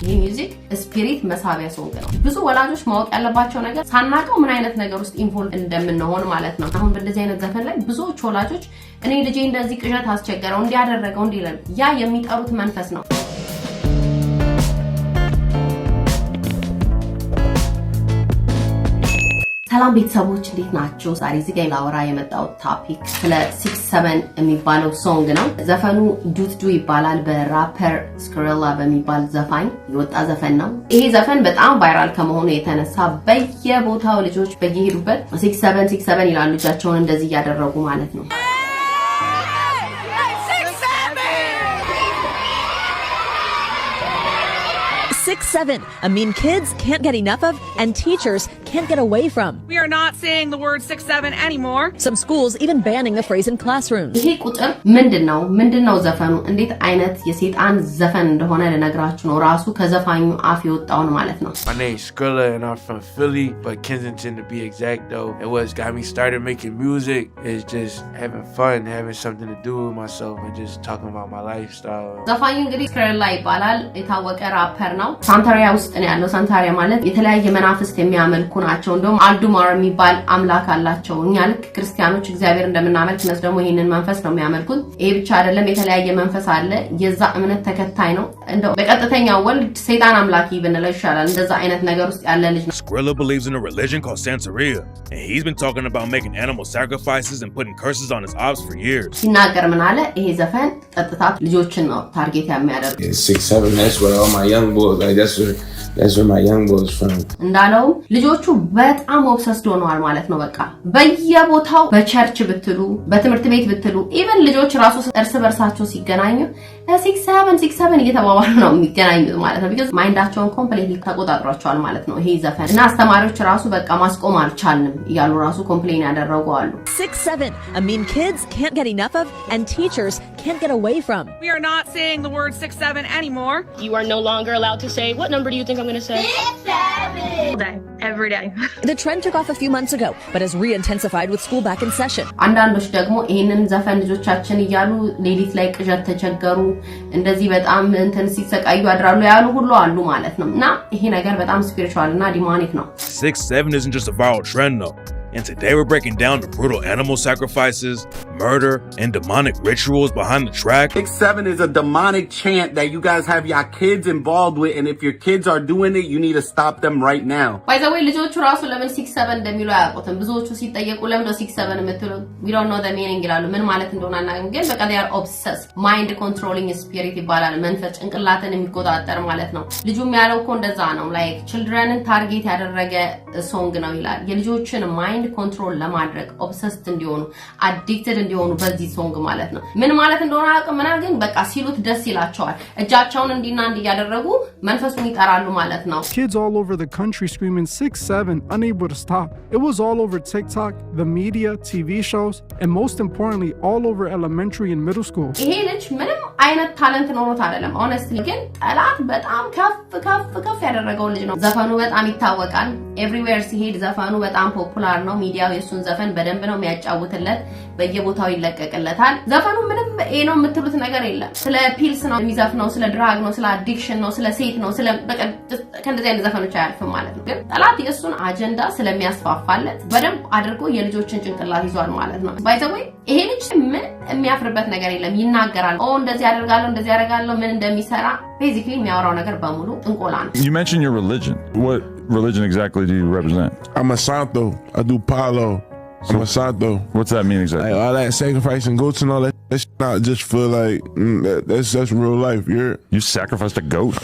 ይሄ ሚውዚክ ስፒሪት መሳቢያ ሶንግ ነው። ብዙ ወላጆች ማወቅ ያለባቸው ነገር ሳናቀው ምን አይነት ነገር ውስጥ ኢንቮልቭ እንደምንሆን ማለት ነው። አሁን በእንደዚህ አይነት ዘፈን ላይ ብዙዎች ወላጆች እኔ ልጄ እንደዚህ ቅዠት አስቸገረው እንዲያደረገው እንዲለን ያ የሚጠሩት መንፈስ ነው። ሰላም ቤተሰቦች እንዴት ናችሁ? ዛሬ እዚህ ጋር ላወራ የመጣው ቶፒክ ስለ 6-7 የሚባለው ሶንግ ነው። ዘፈኑ ዱት ዱ ይባላል። በራፐር ስክሪላ በሚባል ዘፋኝ የወጣ ዘፈን ነው። ይሄ ዘፈን በጣም ቫይራል ከመሆኑ የተነሳ በየቦታው ልጆች በየሄዱበት 6-7 ይላሉ። ልጃቸውን እንደዚህ እያደረጉ ማለት ነው። A meme kids can't get enough of and teachers can't get away from. We are not saying the word 6-7 anymore. Some schools even banning the phrase in classrooms. ይሄ ቁጥር ምንድነው ዘፈኑ እንዴት አይነት የሰይጣን ዘፈን እንደሆነ ልነግራችሁ ነው። ራሱ ከዘፋኙ አፍ የወጣው ማለት ነው። My name's Skrilla and I'm from Philly, but Kensington to be exact though. And what's got me started making music is just having fun, having something to do with myself and just talking about my lifestyle. ዘፋኙ እንግዲህ ስክሪላ ይባላል። የታወቀ ራፐር ነው። ሳንታሪያ ውስጥ ነው ያለው። ሳንታሪያ ማለት የተለያየ መናፍስት የሚያመልኩ ናቸው። እንደውም አልዱማር የሚባል አምላክ አላቸው። እኛ ልክ ክርስቲያኖች እግዚአብሔር እንደምናመልክ እነሱ ደግሞ ይሄንን መንፈስ ነው የሚያመልኩት። ይሄ ብቻ አይደለም፣ የተለያየ መንፈስ አለ። የዛ እምነት ተከታይ ነው። እንደው በቀጥተኛው ወልድ ሰይጣን አምላኪ ብንለው ይሻላል። እንደዛ አይነት ነገር ውስጥ ያለ ልጅ ነው። Skrilla believes in a religion called Santeria, and he's been talking about making animal sacrifices and putting curses on his ops for years. ሲናገር ምን አለ? ይሄ ዘፈን ቀጥታ ልጆችን ነው ታርጌት የሚያደርግ። 6-7 that's where all my young boys like that's where my young boys from. እንዳለው ልጆቹ በጣም ኦብሰስድ ሆነዋል ማለት ነው። በቃ በየቦታው በቸርች ብትሉ በትምህርት ቤት ብትሉ ኢቭን ልጆች ራሱ እርስ በርሳቸው ሲገናኙ 6-7 እየተባባሉ ነው የሚገናኙት ማለት ነው። because ማይንዳቸውን ኮምፕሊትሊ ተቆጣጥሯቸዋል ማለት ነው ይሄ ዘፈን። እና አስተማሪዎች ራሱ በቃ ማስቆም አልቻልንም እያሉ ራሱ ኮምፕሌን ያደረጉ አሉ። 6-7 a meme kids can't get enough of and teachers can't get away from. We are not saying the word 6-7 anymore. You are no longer allowed to say, what number do you think I'm going to say? 6-7. All day, every day. The trend took off a few months ago, but has re-intensified with school back in session. አንዳንዶች ደግሞ ይሄንን ዘፈን ልጆቻችን እያሉ ሌሊት ላይ ቅዠት ተቸገሩ እንደዚህ በጣም እንትን ሲሰቃዩ አድራሉ ያሉ ሁሉ አሉ ማለት ነው። እና ይሄ ነገር በጣም ስፒሪቹዋል እና ዲሞኒክ ነው። 6-7 isn't just a viral trend though. And today we're breaking down the brutal animal sacrifices, murder, and demonic rituals behind the track. 6-7 is a demonic chant that you guys have your kids involved with, and if your kids are doing it, you need to stop them right now. By the way, ልጆቹ ራሱ ለምን 6-7 እንደሚሉ አያውቁትም። ብዙዎቹ ሲጠየቁ ለምን ነው 6-7 የምትሉ? we don't know the meaning ይላሉ። ምን ማለት እንደሆነ አናውቅም፣ ግን በቃ they are obsessed. mind controlling spirit ይባላል። መንፈስ ጭንቅላትን የሚቆጣጠር ማለት ነው። ልጁም ያለው እኮ እንደዛ ነው። like childrenን ታርጌት ያደረገ ሶንግ ነው ይላል። የልጆችን mind ኮንትሮል ለማድረግ ኦብሰስድ እንዲሆኑ አዲክትድ እንዲሆኑ በዚህ ሶንግ ማለት ነው። ምን ማለት እንደሆነ አያውቅም ምናምን፣ ግን በቃ ሲሉት ደስ ይላቸዋል። እጃቸውን እንዲና እንዲያደረጉ መንፈሱን ይጠራሉ ማለት ነው። Kids all over the country screaming 6-7, unable to stop. It was all over TikTok, the media, TV shows, and most importantly, all over elementary and middle school. ይሄ ልጅ ምንም አይነት ታለንት ኖሮት አይደለም ሆነስትሊ፣ ግን ጠላት በጣም ከፍ ያደረገው ልጅ ነው። ዘፈኑ በጣም ይታወቃል። ኤቭሪዌር ሲሄድ ዘፈኑ በጣም ፖፑላር ነው። ሚዲያው የሱን ዘፈን በደንብ ነው የሚያጫውትለት፣ በየቦታው ይለቀቅለታል። ዘፈኑ ምንም ነው የምትሉት ነገር የለም። ስለ ፒልስ ነው የሚዘፍነው፣ ስለ ድራግ ነው፣ ስለ አዲክሽን ነው፣ ስለ ሴት ነው፣ ስለ ከእንደዚህ አይነት ዘፈኖች አያልፍም ማለት ነው። ግን ጠላት የሱን አጀንዳ ስለሚያስፋፋለት በደንብ አድርጎ የልጆችን ጭንቅላት ይዟል ማለት ነው። ባይ ዘ ወይ ይሄ ልጅ ምን የሚያፍርበት ነገር የለም። ይናገራል። እንደዚህ ያደርጋለሁ ምን እንደሚሰራ ቤዚክሊ የሚያወራው ነገር በሙሉ ጥንቆላ ነው። You mentioned your religion. What religion exactly do you represent? I'm a Santo. I do Palo. I'm a Santo. What's that mean exactly? Like all that sacrificing goats and all that shit, not just feel like that's real life. You sacrificed a goat?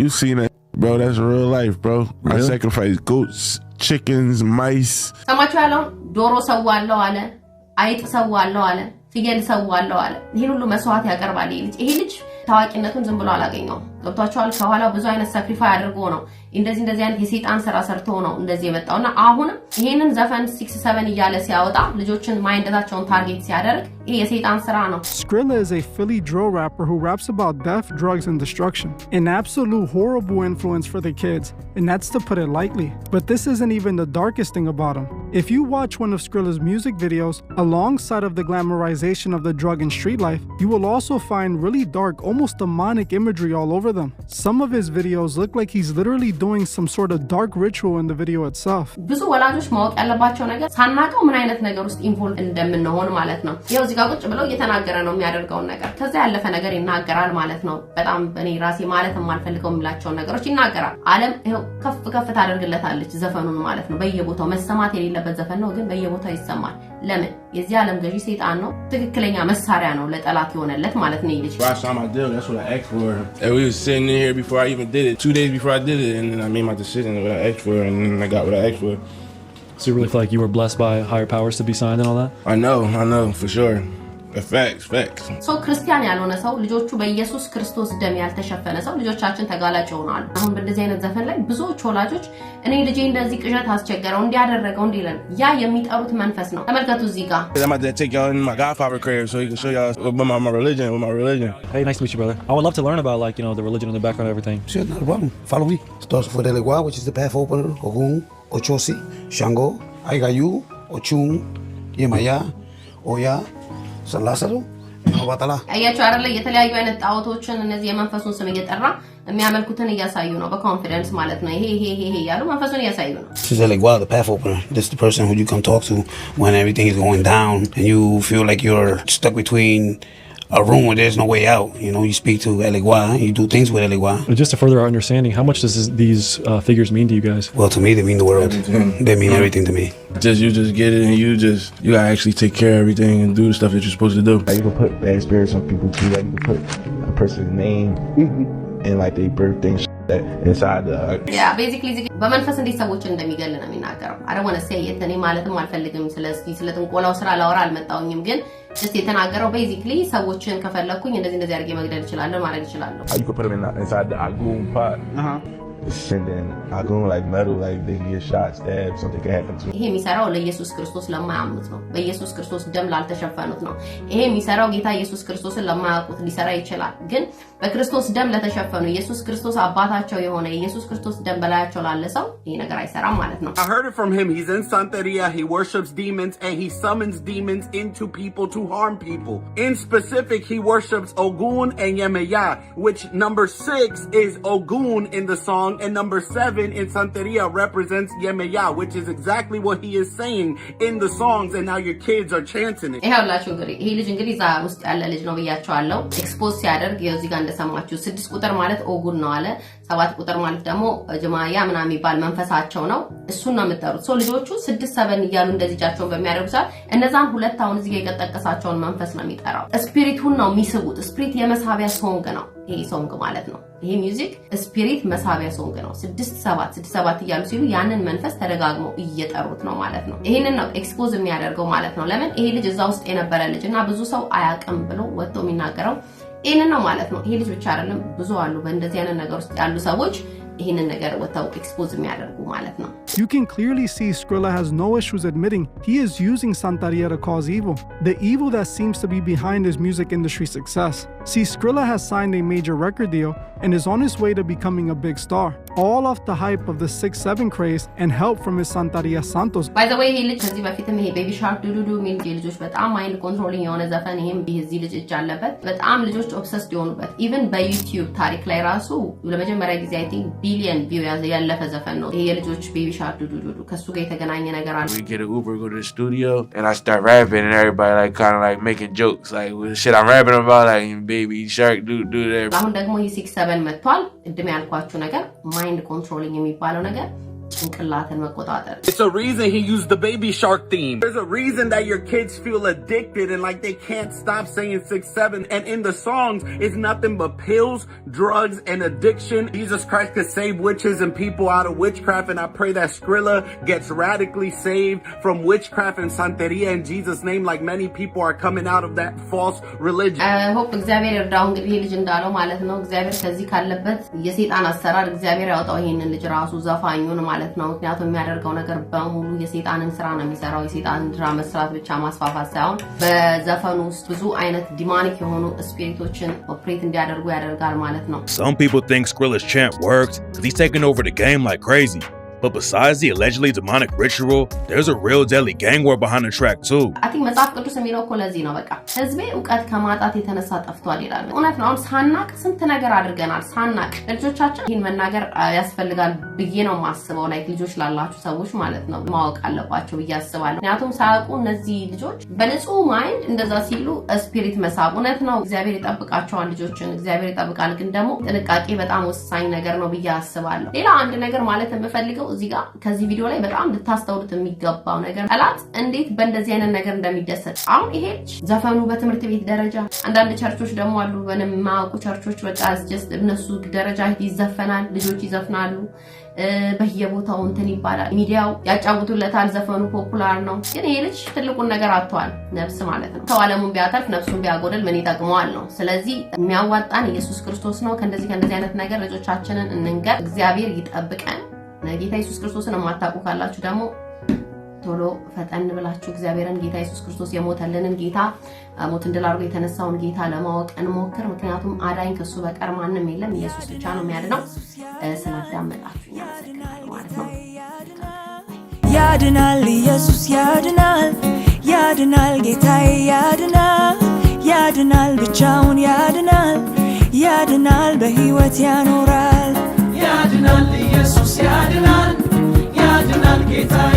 You seen that, bro? That's real life, bro. Really? I sacrifice goats, chickens, mice. ሰማችሁ ያለው ዶሮ ሰዋለው አለ፣ አይጥ ሰዋለው አለ፣ ፍየል ሰዋለው አለ። ይሄን ሁሉ መስዋዕት ያቀርባል ይሄ ልጅ። ታዋቂነቱን ዝም ብሎ አላገኘውም። ገብቷቸዋል። ከኋላ ብዙ አይነት ሳክሪፋይ አድርጎ ነው እንደዚህ አይነት የሰይጣን ስራ ሰርቶ ነው እንደዚህ የመጣውና አሁንም ይሄንን ዘፈን 6-7 እያለ ሲያወጣ ልጆችን ማይንደታቸውን ታርጌት ሲያደርግ ይሄ የሰይጣን ስራ ነው። Skrilla is a Philly drill rapper who raps about death, drugs, and destruction. An absolute horrible influence for the kids, and that's to put it lightly. But this isn't even the darkest thing about him. If you watch one of Skrilla's music videos, alongside of the glamorization of the drug and street life, you will also find really dark, almost demonic imagery all over them. Some of his videos look like he's literally doing some sort of dark ritual in the video itself. ብዙ ወላጆች ማወቅ ያለባቸው ነገር ሳናቀው ምን አይነት ነገር ውስጥ ኢንቮልቭ እንደምንሆን ማለት ነው። ይሄው እዚህ ጋር ቁጭ ብለው እየተናገረ ነው የሚያደርገውን ነገር ከዛ ያለፈ ነገር ይናገራል ማለት ነው። በጣም በኔ ራሴ ማለት የማልፈልገው የሚላቸው ነገሮች ይናገራል። ዓለም ይሄው ከፍ ታደርግለታለች ዘፈኑን ማለት ነው። በየቦታው መሰማት የሌለበት ዘፈን ነው ግን በየቦታው ይሰማል። ለምን? የዚህ ዓለም ገዢ ሰይጣን ነው። ትክክለኛ መሳሪያ ነው ለጠላት የሆነለት ማለት ነው ይልሽ። Last time I did, that's what I asked for. And we was sitting in here before I even did it. 2 days before I did it, and then I made my decision what I asked for, and then I got what I asked for. So you really feel like you were blessed by higher powers to be signed and all that? I know, for sure. Facts. ሰው ክርስቲያን ያልሆነ ሰው ልጆቹ በኢየሱስ ክርስቶስ ደም ያልተሸፈነ ሰው ልጆቻችን ተጋላጭ ይሆናሉ። አሁን በእንደዚህ አይነት ዘፈን ላይ ብዙዎች ወላጆች እኔ ልጄ እንደዚህ ቅዠት አስቸገረው እንዲያደረገው እንዲለን ያ የሚጠሩት መንፈስ ነው። ተመልከቱ እዚህ ጋር I'm about to take y'all in my Godfather crib so he can show y'all what my religion. Hey, nice to meet you, brother. I would love to learn about, like, you know, the religion and the background and everything. Sure, not a problem. Follow me. Starts with Elegua, which is the path opener, Ogun, Ochosi, Shango, Aigayu, Ochun, Yemaya, Oya, San Lázaro. አያችሁ አይደለ የተለያዩ አይነት ጣዖቶችን እነዚህ የመንፈሱን ስም እየጠራ የሚያመልኩትን እያሳዩ ነው በኮንፊደንስ ማለት ነው። ይሄ ያሉ መንፈሱን እያሳዩ ነው። This is like wow, the path opener. This is the person who you come talk to when everything is going down and you feel like you're stuck between a room where there's no way out. You know, you speak to Elegua, you do things with Elegua. Just to further our understanding, how much does these figures mean to you guys? Well, to me, they mean the world. They mean everything to me. You just get it and you gotta actually take care of everything and do the stuff that you're supposed to do. Like you can put bad spirits on people too. Like you can put a person's name and like their birthday that inside the basically በመንፈስ እንዴት ሰዎችን እንደሚገል ነው የሚናገረው። I don't want to say it እኔ ማለትም አልፈልግም ስለ ጥንቆላው ስራ ላወራ አልመጣሁኝም ግን just የተናገረው basically ሰዎችን ከፈለኩኝ እንደዚህ አድርጌ መግደል እችላለሁ ማለት እችላለሁ። You could put them inside the Agun pot. And then Agun like metal, like they can get shot, stabbed, something can happen to them. ይሄ የሚሰራው ለኢየሱስ ክርስቶስ ለማያምኑት ነው። በኢየሱስ ክርስቶስ ደም ላልተሸፈኑት ነው። ይሄ የሚሰራው ጌታ ኢየሱስ ክርስቶስን ለማያውቁት ሊሰራ ይችላል። ግን በክርስቶስ ደም ለተሸፈኑ ኢየሱስ ክርስቶስ አባታቸው የሆነ ኢየሱስ ክርስቶስ ደም በላያቸው ላለ ሰው ይሄ ነገር አይሰራም ማለት ነው። I heard it from him. He's in Santeria. He worships demons and he summons demons into people to harm people. In specific, he worships Ogun and Yemaya, which number 6 is Ogun in the song. And number 7 in Santeria represents Yemaya, which is exactly what he is saying in the songs, and now your kids are chanting it. ይሄውላችሁ እንግዲህ ይሄ ልጅ እንግዲህ እዛ ውስጥ ያለ ልጅ ነው ብያቸዋለሁ። ኤክስፖዝ ሲያደርግ እዚህ ጋር እንደሰማችሁ 6 ቁጥር ማለት ኦጉን ነው አለ። 7 ቁጥር ማለት ደግሞ ጀማያ ምናምን የሚባል መንፈሳቸው ነው። እሱን ነው የምትጠሩት። ሶ ልጆቹ 6 7 እያሉ እንደዚህ እጃቸውን በሚያደርጉ ሰዓት እነዛን ሁለት አሁን እዚህ ጋር የቀጠቀሳቸውን መንፈስ ነው የሚጠራው። ስፒሪቱን ነው የሚስቡት። ስፒሪት የመሳቢያ ሶንግ ነው ይሄ ሶንግ ማለት ነው። ይሄ ሚውዚክ ስፒሪት መሳቢያ ሶንግ ነው። 6 7 እያሉ ሲሉ ያንን መንፈስ ተደጋግመው እየጠሩት ነው ማለት ነው። ይሄንን ነው ኤክስፖዝ የሚያደርገው ማለት ነው። ለምን ይሄ ልጅ እዛ ውስጥ የነበረ ልጅ እና ብዙ ሰው አያውቅም ብሎ ወጥቶ የሚናገረው ይሄንን ነው ማለት ነው። ይሄ ልጅ ብቻ አይደለም ብዙ አሉ በእንደዚህ አይነት ነገር ውስጥ ያሉ ሰዎች ይሄንን ነገር ወጣው ኤክስፖዝ የሚያደርጉ ማለት ነው። You can clearly see Skrilla has no issues admitting he is using Santeria to cause evil, the evil that seems to be behind his music industry success. See, Skrilla has signed a major record deal and is on his way to becoming a big star, all off the hype of the 6-7 craze and help from his Santeria Santos. By the way, he ልጅ ከዚህ በፊትም ይሄ ቤቢ ሻርክ ዱዱዱ ሚል ልጆች በጣም ማይንድ ኮንትሮሊንግ የሆነ ዘፈን ይሄም በዚህ ልጅ እጅ አለበት። በጣም ልጆች ኦብሰስድ የሆኑበት ኢቭን በዩቲዩብ ታሪክ ላይ ራሱ ለመጀመሪያ ጊዜ አይ ቲንክ ቢሊየን ቪው ያለፈ ዘፈን ነው ይሄ የልጆች ቤቢ ሻርክ ዱዱዱ ከሱ ጋር የተገናኘ ነገር አለ። We get an Uber, go to the studio, and I start rapping, and everybody like kind of like making jokes, like shit I'm rapping about, like baby shark do that. አሁን ደግሞ ይሄ 6-7 መጥቷል። ቅድም ያልኳችሁ ነገር ማይንድ ኮንትሮሊንግ የሚባለው ነገር ጭንቅላትን መቆጣጠር። It's a reason he used the baby shark theme. There's a reason that your kids feel addicted and like they can't stop saying 6-7. And in the songs, it's nothing but pills, drugs, and addiction. Jesus Christ could save witches and people out of witchcraft. And I pray that Skrilla gets radically saved from witchcraft and Santeria in Jesus' name, like many people are coming out of that false religion. I hope እግዚአብሔር ይርዳው። እንግዲህ ልጅ እንዳለው ማለት ነው እግዚአብሔር ከዚህ ካለበት የሰይጣን አሰራር እግዚአብሔር ያወጣው ይሄንን ልጅ ራሱ ዘፋኙን ማለት ነው። ምክንያቱም የሚያደርገው ነገር በሙሉ የሰይጣንን ስራ ነው የሚሰራው። የሰይጣንን ድራ መስራት ብቻ ማስፋፋት ሳይሆን በዘፈኑ ውስጥ ብዙ አይነት ዲማኒክ የሆኑ ስፒሪቶችን ኦፕሬት እንዲያደርጉ ያደርጋል ማለት ነው። Some people think Skrilla's chant worked because he's taking over the game like crazy. But besides the allegedly demonic ritual, there's a real deadly gang war behind the track too. I think መጽሐፍ ቅዱስ የሚለው እኮ ለዚህ ነው በቃ ህዝቤ ዕውቀት ከማጣት የተነሳ ጠፍቷል ይላል። እውነት ነው። አሁን ሳናቅ ስንት ነገር አድርገናል። ሳናቅ ልጆቻችን ይህን መናገር ያስፈልጋል ብዬ ነው ማስበው። ላይ ልጆች ላላችሁ ሰዎች ማለት ነው ማወቅ አለባቸው ብዬ አስባለሁ። ምክንያቱም ሳያውቁ እነዚህ ልጆች በንጹህ ማይንድ እንደዛ ሲሉ ስፒሪት መሳብ እውነት ነው። እግዚአብሔር ይጠብቃቸዋል ልጆችን፣ እግዚአብሔር ይጠብቃል። ግን ደግሞ ጥንቃቄ በጣም ወሳኝ ነገር ነው ብዬ አስባለሁ። ሌላ አንድ ነገር ማለት የምፈልገው እዚህ ጋር ከዚህ ቪዲዮ ላይ በጣም ልታስተውሉት የሚገባው ነገር ጠላት እንዴት በእንደዚህ አይነት ነገር እንደሚደሰት። አሁን ይሄ ዘፈኑ በትምህርት ቤት ደረጃ አንዳንድ ቸርቾች ደግሞ አሉ በማያውቁ ቸርቾች በቃ ጀስት እነሱ ደረጃ ይዘፈናል፣ ልጆች ይዘፍናሉ፣ በየቦታው እንትን ይባላል፣ ሚዲያው ያጫውቱለታል፣ ዘፈኑ ፖፑላር ነው። ግን ይሄ ልጅ ትልቁን ነገር አጥቷል፣ ነፍስ ማለት ነው። ከዓለሙን ቢያተርፍ ነፍሱን ቢያጎደል ምን ይጠቅመዋል ነው። ስለዚህ የሚያዋጣን ኢየሱስ ክርስቶስ ነው። ከእንደዚህ አይነት ነገር ልጆቻችንን እንንገር። እግዚአብሔር ይጠብቀን። ጌታ ኢየሱስ ክርስቶስን የማታውቁ ካላችሁ ደግሞ ቶሎ ፈጠን ብላችሁ እግዚአብሔርን ጌታ ኢየሱስ ክርስቶስ የሞተልንን ጌታ ሞት እንድል አድርጎ የተነሳውን ጌታ ለማወቅ እንሞክር። ምክንያቱም አዳኝ ከሱ በቀር ማንም የለም፣ ኢየሱስ ብቻ ነው የሚያድነው። ስላዳመጣችሁ ያመሰግናለሁ ማለት ነው። ያድናል፣ ኢየሱስ ያድናል፣ ያድናል፣ ጌታዬ ያድናል፣ ያድናል፣ ብቻውን ያድናል፣ ያድናል፣ በሕይወት ያኖራል። ያድናል፣ ኢየሱስ ያድናል፣ ያድናል፣ ጌታዬ